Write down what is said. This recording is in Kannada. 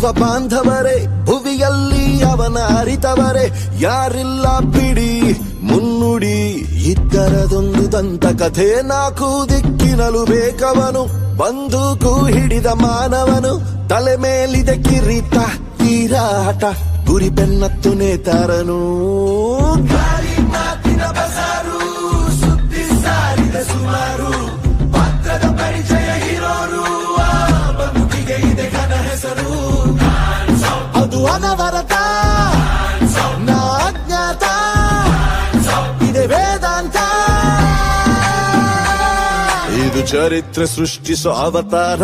ಬದುಕುವ ಬಾಂಧವರೇ, ಭುವಿಯಲ್ಲಿ ಅವನ ಅರಿತವರೇ ಯಾರಿಲ್ಲ ಬಿಡಿ. ಮುನ್ನುಡಿ ಇದ್ದರದೊಂದು ದಂತ ಕಥೆ, ನಾಲ್ಕು ದಿಕ್ಕಿನಲು ಬೇಕವನು. ಬಂದೂಕು ಹಿಡಿದ ಮಾನವನು, ತಲೆ ಮೇಲಿದೆ ಕಿರೀಟ, ತೀರಾಟ ಗುರಿ ಬೆನ್ನತ್ತು ನೇತಾರನು. ಗಾಳಿ ಮಾತಿನ ಬಜಾರು, ಸುದ್ದಿ ಸಾರಿದ ಸುಮಾರು, ಪಾತ್ರದ ಪರಿಚಯ ಇರೋರು, ಆ ಬದುಕಿಗೆ ಇದೆ ಘನ ಹೆಸರು. ಅದು ಅನವರತ, ನಾ ಅಜ್ಞಾತ, ಇದೆ ವೇದಾಂತ. ಇದು ಚರಿತ್ರೆ ಸೃಷ್ಟಿಸೋ ಅವತಾರ.